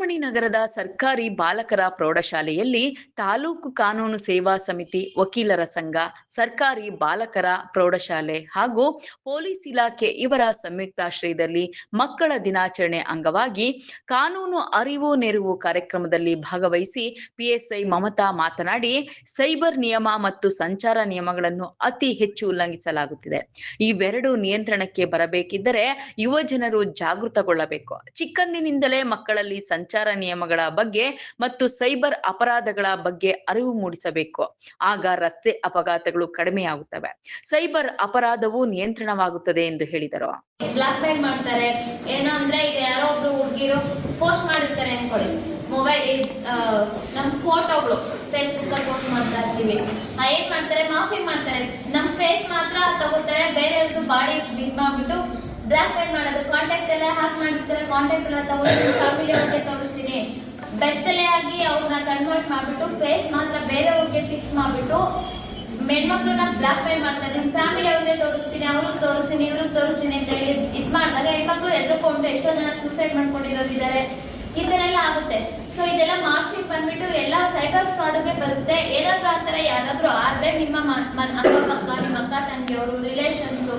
ಚಿಂತಾಮಣಿ ನಗರದ ಸರ್ಕಾರಿ ಬಾಲಕರ ಪ್ರೌಢಶಾಲೆಯಲ್ಲಿ ತಾಲೂಕು ಕಾನೂನು ಸೇವಾ ಸಮಿತಿ, ವಕೀಲರ ಸಂಘ, ಸರ್ಕಾರಿ ಬಾಲಕರ ಪ್ರೌಢಶಾಲೆ ಹಾಗೂ ಪೊಲೀಸ್ ಇಲಾಖೆ ಇವರ ಸಂಯುಕ್ತಾಶ್ರಯದಲ್ಲಿ ಮಕ್ಕಳ ದಿನಾಚರಣೆ ಅಂಗವಾಗಿ ಕಾನೂನು ಅರಿವು ನೆರವು ಕಾರ್ಯಕ್ರಮದಲ್ಲಿ ಭಾಗವಹಿಸಿ ಪಿಎಸ್ಐ ಮಮತಾ ಮಾತನಾಡಿ, ಸೈಬರ್ ನಿಯಮ ಮತ್ತು ಸಂಚಾರ ನಿಯಮಗಳನ್ನು ಅತಿ ಹೆಚ್ಚು ಉಲ್ಲಂಘಿಸಲಾಗುತ್ತಿದೆ. ಇವೆರಡು ನಿಯಂತ್ರಣಕ್ಕೆ ಬರಬೇಕಿದ್ದರೆ ಯುವ ಜನರು ಜಾಗೃತಗೊಳ್ಳಬೇಕು. ಚಿಕ್ಕಂದಿನಿಂದಲೇ ಮಕ್ಕಳಲ್ಲಿ ಸಂಚಾರ ನಿಯಮಗಳ ಬಗ್ಗೆ ಮತ್ತು ಸೈಬರ್ ಅಪರಾಧಗಳ ಬಗ್ಗೆ ಅರಿವು ಮೂಡಿಸಬೇಕು. ಆಗ ರಸ್ತೆ ಅಪಘಾತಗಳು ಕಡಿಮೆಯಾಗುತ್ತವೆ, ಸೈಬರ್ ಅಪರಾಧವು ನಿಯಂತ್ರಣವಾಗುತ್ತದೆ ಎಂದು ಹೇಳಿದರು. ಬ್ಲಾಕ್ ಮೇಲ್ ಮಾಡ್ತಾರೆ. ಏನೋ ಅಂದ್ರೆ ಈಗ ಯಾರೋ ಒಬ್ರು ಹುಡುಗಿರು ಪೋಸ್ಟ್ ಮಾಡಿರ್ತಾರೆ ಅನ್ಕೊಳ್ಳಿ, ಮೊಬೈಲ್ ನಮ್ಮ ಫೋಟೋಗಳು ಫೇಸ್ಬುಕ್ ಅಲ್ಲಿ ಪೋಸ್ಟ್ ಮಾಡ್ತಾ ಇರ್ತೀವಿ. ಏನ್ ಮಾಡ್ತಾರೆ, ಮಾಫಿಂಗ್ ಮಾಡ್ತಾರೆ. ನಮ್ಮ ಫೇಸ್ ಮಾತ್ರ ತಗೋತಾರೆ, ಬೇರೆಯವ್ರದ್ದು ಬಾಡಿ ಬಿಲ್ ಮಾಡ್ಬಿಟ್ಟು ಬ್ಲಾಕ್ ಮೇಲ್ ಮಾಡೋದು. ಕಾಂಟ್ಯಾಕ್ಟ್ ಎಲ್ಲ ಹ್ಯಾಕ್ ಮಾಡಿರ್ತಾರೆ, ಕಾಂಟ್ಯಾಕ್ಟ್ ಎಲ್ಲ ತಗೊಂಡು ಫ್ಯಾಮಿಲಿ ಅವ್ರಿಗೆ ತೋರಿಸ್ತೀನಿ ಬೆತ್ತಲೆ ಆಗಿ ಅವ್ರನ್ನ ಕನ್ವರ್ಟ್ ಮಾಡ್ಬಿಟ್ಟು ಫೇಸ್ ಮಾತ್ರ ಬೇರೆಯವ್ರಿಗೆ ಫಿಕ್ಸ್ ಮಾಡ್ಬಿಟ್ಟು ಹೆಣ್ಮಕ್ಳನ್ನ ಬ್ಲಾಕ್ ಮೇಲ್ ಮಾಡ್ತಾರೆ. ನಿಮ್ ಫ್ಯಾಮಿಲಿ ಅವ್ರಿಗೆ ತೋರಿಸ್ತೀನಿ, ಅವ್ರಿಗೆ ತೋರಿಸ್ತೀನಿ, ಇವ್ರಿಗೆ ತೋರಿಸ್ತೀನಿ ಅಂತ ಹೇಳಿ ಇದ್ ಮಾಡಿದಾಗ ಹೆಣ್ಮಕ್ಳು ಎದ್ರುಕೊಂಡು ಎಷ್ಟೋ ಜನ ಸೂಸೈಡ್ ಮಾಡ್ಕೊಂಡಿರೋದಿದ್ದಾರೆ. ಇದನ್ನೆಲ್ಲ ಆಗುತ್ತೆ. ಸೊ ಇದೆಲ್ಲ ಮಾರ್ಕ್ಸಿಂಗ್ ಬಂದ್ಬಿಟ್ಟು ಎಲ್ಲ ಸೈಬರ್ ಫ್ರಾಡ್ಗೆ ಬರುತ್ತೆ. ಏನಾದ್ರೂ ಆತರ ಯಾರಾದ್ರೂ ಆದ್ರೆ ನಿಮ್ಮ ಅಕ್ಕಪಕ್ಕ, ನಿಮ್ಮ ಅಕ್ಕ ತಂಗಿಯವರು, ರಿಲೇಷನ್ಸು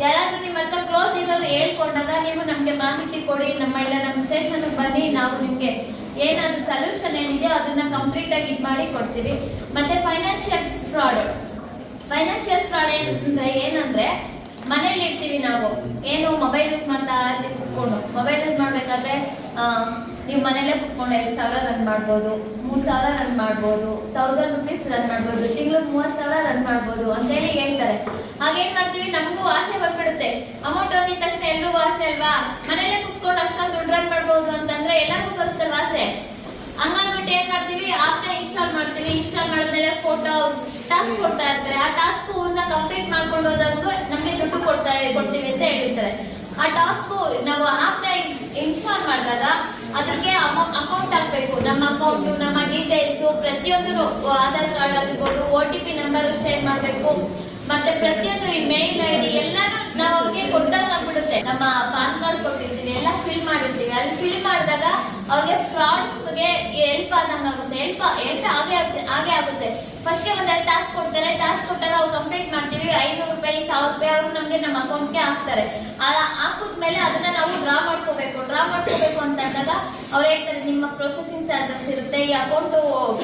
ಯಾರಾದ್ರೂ ನಿಮ್ಮ ಹತ್ರ ಕ್ಲೋಸ್ ಇರೋರು ಹೇಳ್ಕೊಂಡಾಗ ನೀವು ನಮ್ಗೆ ಮಾಹಿತಿ ಕೊಡಿ, ನಮ್ಮ ಸ್ಟೇಷನ್ ಬನ್ನಿ, ನಾವು ನಿಮ್ಗೆ ಏನಾದ್ರು ಸೊಲ್ಯೂಷನ್ ಏನಿದೆ ಅದನ್ನ ಕಂಪ್ಲೀಟ್ ಆಗಿ ಇದು ಮಾಡಿ ಕೊಡ್ತೀವಿ. ಮತ್ತೆ ಫೈನಾನ್ಷಿಯಲ್ ಫ್ರಾಡ್ ಏನಂದ್ರೆ ಮನೇಲಿ ಇರ್ತೀವಿ ನಾವು, ಏನು ಮೊಬೈಲ್ ಯೂಸ್ ಮಾಡ್ತಾ ಕುತ್ಕೊಂಡು ಮೊಬೈಲ್ ಯೂಸ್ ಮಾಡ್ಬೇಕಾದ್ರೆ ನೀವು ಮನೇಲೆ ಕುತ್ಕೊಂಡು 2,000 ರನ್ ಮಾಡ್ಬೋದು, 3,000 ರನ್ ಮಾಡ್ಬೋದು, 1,000 rupees ರನ್ ಮಾಡ್ಬೋದು, ತಿಂಗಳು 30,000 ರನ್ ಮಾಡ್ಬೋದು ಅಂತೇಳಿ ಹೇಳ್ತಾರೆ. ಹಾಗೇನ್ ಮಾಡ್ತೀವಿ, ನಮಗೂ ಆಸೆ ಬಂದ್ಬಿಡುತ್ತೆ. ಅಮೌಂಟ್ ಅಂದಿದ ತಕ್ಷಣ ಎಲ್ರಿಗೂ ಆಸೆ ಅಲ್ವಾ, ಮನೇಲೆ ಕುತ್ಕೊಂಡು ಅಷ್ಟೊಂದು ದುಡ್ಡು ರನ್ ಮಾಡ್ಬೋದು ಅಂತಂದ್ರೆ ಎಲ್ಲರಿಗೂ ಬರುತ್ತಲ್ವ ಆಸೆ. ಹಂಗನ್ಬಿಟ್ಟು ಏನ್ ಮಾಡ್ತೀವಿ, ಆಪ್ನ ಇನ್ಸ್ಟಾಲ್ ಮಾಡ್ತೀವಿ. ಇನ್ಸ್ಟಾಲ್ ಮಾಡಿದ್ಮೇಲೆ ಫೋಟೋ ಟಾಸ್ಕ್ ಕೊಡ್ತಾ ಇರ್ತಾರೆ. ಆ ಟಾಸ್ಕ್ ಕಂಪ್ಲೀಟ್ ಮಾಡ್ಕೊಂಡು ಹೋದಾಗ ನಮ್ಗೆ ದುಡ್ಡು ಕೊಡ್ತೀವಿ ಅಂತ ಹೇಳಿರ್ತಾರೆ. ಆ ಟಾಸ್ಕ್ ನಾವು ಆಪ್ನ ಇನ್ಸ್ಟಾಲ್ ಮಾಡಿದಾಗ ಅದಕ್ಕೆ ಅಕೌಂಟ್ ಹಾಕ್ಬೇಕು. ನಮ್ಮ ಅಕೌಂಟ್, ನಮ್ಮ ಡೀಟೇಲ್ಸ್ ಪ್ರತಿಯೊಂದು, ಆಧಾರ್ ಕಾರ್ಡ್ ಆಗಿರ್ಬೋದು, OTP ನಂಬರ್ ಶೇರ್ ಮಾಡ್ಬೇಕು. ಮತ್ತೆ ಪ್ರತಿಯೊಂದು ಈ ಮೇಲ್ ID ಎಲ್ಲಾನು ನಾವು ಅವ್ರಿಗೆ ಕೊಟ್ಟಾಗ ಆಗ್ಬಿಡುತ್ತೆ. ನಮ್ಮ ಪಾನ್ ಕಾರ್ಡ್ ಕೊಟ್ಟಿರ್ತೀವಿ, ಎಲ್ಲ ಫಿಲ್ ಮಾಡಿರ್ತೀವಿ. ಅಲ್ಲಿ ಫಿಲ್ ಮಾಡಿದಾಗ ಅವ್ರಿಗೆ ಫ್ರಾಡ್ಸ್ಗೆ ಹೆಲ್ಪ್ ಆದಂಗೆ ಆಗುತ್ತೆ. ಹೆಲ್ಪ್ ಹಾಗೆ ಆಗುತ್ತೆ. ಫಸ್ಟ್ಗೆ ಒಂದೆರಡು ಟಾಸ್ಕ್ ಕೊಡ್ತಾರೆ. ಟಾಸ್ಕ್ ಕೊಟ್ಟಾಗ ಅವ್ರು ಕಂಪ್ಲೀಟ್ ಮಾಡ್ತೀವಿ. 500 ರೂಪಾಯಿ, 1,000 ರೂಪಾಯಿ ಅವ್ರು ನಮ್ಗೆ ನಮ್ಮ ಅಕೌಂಟ್ಗೆ ಹಾಕ್ತಾರೆ. ಹಾಕಿದ್ಮೇಲೆ ಅದನ್ನ ನಾವು ಡ್ರಾ ಮಾಡ್ಕೋಬೇಕು ಅಂತ ಅಂದಾಗ ಅವ್ರು ಹೇಳ್ತಾರೆ, ನಿಮ್ಮ ಪ್ರೊಸೆಸಿಂಗ್ ಚಾರ್ಜಸ್ ಇರುತ್ತೆ, ಈ ಅಕೌಂಟ್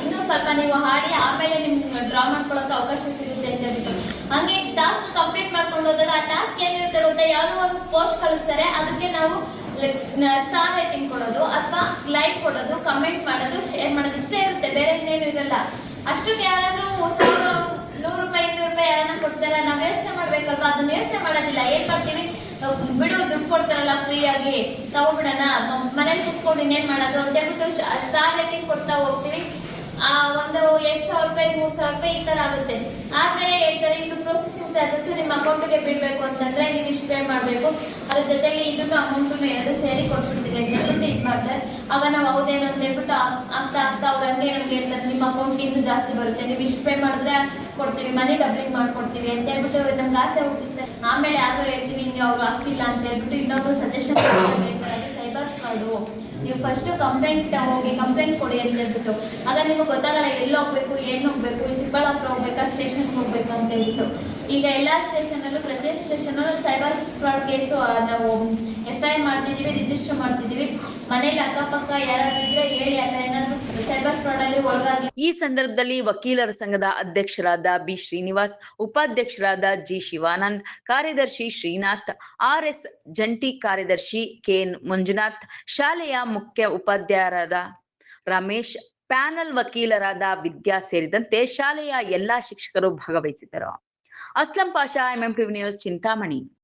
ಇನ್ನೂ ಸ್ವಲ್ಪ ನೀವು ಹಾಡಿ ಆಮೇಲೆ ನಿಮ್ಗೆ ಡ್ರಾ ಮಾಡ್ಕೊಳ್ಳೋಕೆ ಅವಕಾಶ ಸಿಗುತ್ತೆ ಅಂತ ಹೇಳ್ಬಿಟ್ಟು. ಹಂಗೆ ಟಾಸ್ಕ್ ಕಂಪ್ಲೀಟ್ ಮಾಡ್ಕೊಂಡು ಹೋದಾಗ ಆ ಟಾಸ್ಕ್ ಏನಿರುತ್ತೆ ಗೊತ್ತಾ, ಯಾವುದೋ ಒಂದು ಪೋಸ್ಟ್ ಕಳಿಸ್ತಾರೆ, ಅದಕ್ಕೆ ನಾವು ಸ್ಟಾರ್ ರೇಟಿಂಗ್ ಕೊಡೋದು ಅಥವಾ ಲೈಕ್ ಕೊಡೋದು, ಕಮೆಂಟ್ ಮಾಡೋದು, ಶೇರ್ ಮಾಡೋದು, ಇಷ್ಟೇ ಇರುತ್ತೆ, ಬೇರೆ ಇನ್ನೇನು ಇರಲ್ಲ. ಅಷ್ಟಕ್ಕೆ ಯಾರಾದ್ರೂ 100, 100 ರೂಪಾಯಿ, 200 ರೂಪಾಯಿ ಯಾರನ್ನ ಕೊಡ್ತಾರ, ನಾವು ಯೋಚನೆ ಮಾಡ್ಬೇಕಲ್ವಾ, ಅದನ್ನ ಯೋಚನೆ ಮಾಡೋದಿಲ್ಲ. ಏನ್ ಮಾಡ್ತೀವಿ, ಬಿಡು ದುಡ್ಡು ಕೊಡ್ತಾರಲ್ಲ ಫ್ರೀಯಾಗಿ ತಗೋಬಿಡೋಣ, ಮನೇಲಿ ಕುತ್ಕೊಂಡು ಇನ್ನೇನ್ ಮಾಡೋದು ಅಂತ ಹೇಳ್ಬಿಟ್ಟು ಸ್ಟಾರ್ ರೇಟಿಂಗ್ ಕೊಡ್ತಾ ಹೋಗ್ತೀವಿ. ಒಂದು 2,000 ರೂಪಾಯಿ, 3,000 ರೂಪಾಯಿ ಈ ತರ ಆಗುತ್ತೆ. ಆಮೇಲೆ ಹೇಳ್ತಾರೆ, ಇದು ಪ್ರೊಸೆಸಿಂಗ್ ಚಾರ್ಜಸ್ ನಿಮ್ಮ ಅಕೌಂಟ್ಗೆ ಬೀಳ್ಬೇಕು ಅಂತಂದ್ರೆ ನೀವು ಇಷ್ಟು ಪೇ ಮಾಡಬೇಕು, ಅದ್ರ ಜೊತೆಗೆ ಇದನ್ನು ಅಮೌಂಟ್ ಎರಡು ಸೇರಿ ಕೊಟ್ಬಿಡ್ತೀವಿ ಅಂತ ಹೇಳ್ಬಿಟ್ಟು ಇದು ಮಾಡ್ತಾರೆ. ಆಗ ನಾವು ಹೌದೇನು ಅಂತ ಹೇಳ್ಬಿಟ್ಟು ಆಗ್ತಾ ಅವ್ರ ಹಂಗೆ ನಮ್ಗೆ ಹೇಳ್ತಾರೆ, ನಿಮ್ಮ ಅಕೌಂಟ್ ಇನ್ನೂ ಜಾಸ್ತಿ ಬರುತ್ತೆ, ನೀವು ಇಷ್ಟು ಪೇ ಮಾಡಿದ್ರೆ ಕೊಡ್ತೀವಿ, ಮನಿ ಡಬ್ಲಿಂಗ್ ಮಾಡ್ಕೊಡ್ತೀವಿ ಅಂತ ಹೇಳ್ಬಿಟ್ಟು ನಮ್ಗೆ ಆಸೆ ಹುಟ್ಟಿಸ್ತಾರೆ. ಆಮೇಲೆ ಯಾರು ಹೇಳ್ತೀವಿ ಹಿಂಗೆ ಅವ್ರು ಹಾಕ್ಲಿಲ್ಲ ಅಂತ ಹೇಳ್ಬಿಟ್ಟು ಇನ್ನೊಬ್ರು ಸಜೆಷನ್ ಹೇಳ್ತಾರೆ, ಅದು ಸೈಬರ್ ಫ್ರಾಡು. ನೀವು ಫಸ್ಟ್ ಕಂಪ್ಲೇಂಟ್ ಕೊಡಿ ಅಂತ ಹೇಳ್ಬಿಟ್ಟು. ಆಗ ನಿಮಗೆ ಗೊತ್ತಾಗಲ್ಲ ಎಲ್ಲಿ ಹೋಗ್ಬೇಕು, ಏನು ಹೋಗ್ಬೇಕು, ಚಿಕ್ಕಬಳ್ಳಾಪುರ ಹೋಗ್ಬೇಕಾ, ಸ್ಟೇಷನ್ಗೆ ಹೋಗ್ಬೇಕು ಅಂತ ಹೇಳ್ಬಿಟ್ಟು. ಈಗ ಎಲ್ಲ ಸ್ಟೇಷನಲ್ಲೂ, ಪ್ರತಿಯೊಂದು ಸ್ಟೇಷನಲ್ಲೂ ಸೈಬರ್ ಫ್ರಾಡ್ ಕೇಸು ನಾವು FIR ಮಾಡ್ತಿದ್ದೀವಿ, ರಿಜಿಸ್ಟರ್ ಮಾಡ್ತಿದ್ದೀವಿ. ಮನೇಲಿ ಅಕ್ಕಪಕ್ಕ ಯಾರಾದ್ರೂ ಇದ್ರೆ ಹೇಳಿ, ಆ ಥರ ಏನಾದ್ರು ಸೈಬರ್ ಫ್ರಾಡ್ ಅಲ್ಲಿ ಒಳಗಾಗಿ. ಈ ಸಂದರ್ಭದಲ್ಲಿ ವಕೀಲರ ಸಂಘದ ಅಧ್ಯಕ್ಷರಾದ ಬಿ ಶ್ರೀನಿವಾಸ್, ಉಪಾಧ್ಯಕ್ಷರಾದ ಜಿ ಶಿವಾನಂದ್, ಕಾರ್ಯದರ್ಶಿ ಶ್ರೀನಾಥ್, RS ಜಂಟಿ ಕಾರ್ಯದರ್ಶಿ KN ಮಂಜುನಾಥ್, ಶಾಲೆಯ ಮುಖ್ಯ ಉಪಾಧ್ಯಾಯರಾದ ರಮೇಶ್, ಪ್ಯಾನಲ್ ವಕೀಲರಾದ ವಿದ್ಯಾ ಸೇರಿದಂತೆ ಶಾಲೆಯ ಎಲ್ಲಾ ಶಿಕ್ಷಕರು ಭಾಗವಹಿಸಿದ್ದರು. Aslam Pasha, MMTV news, Chintamani.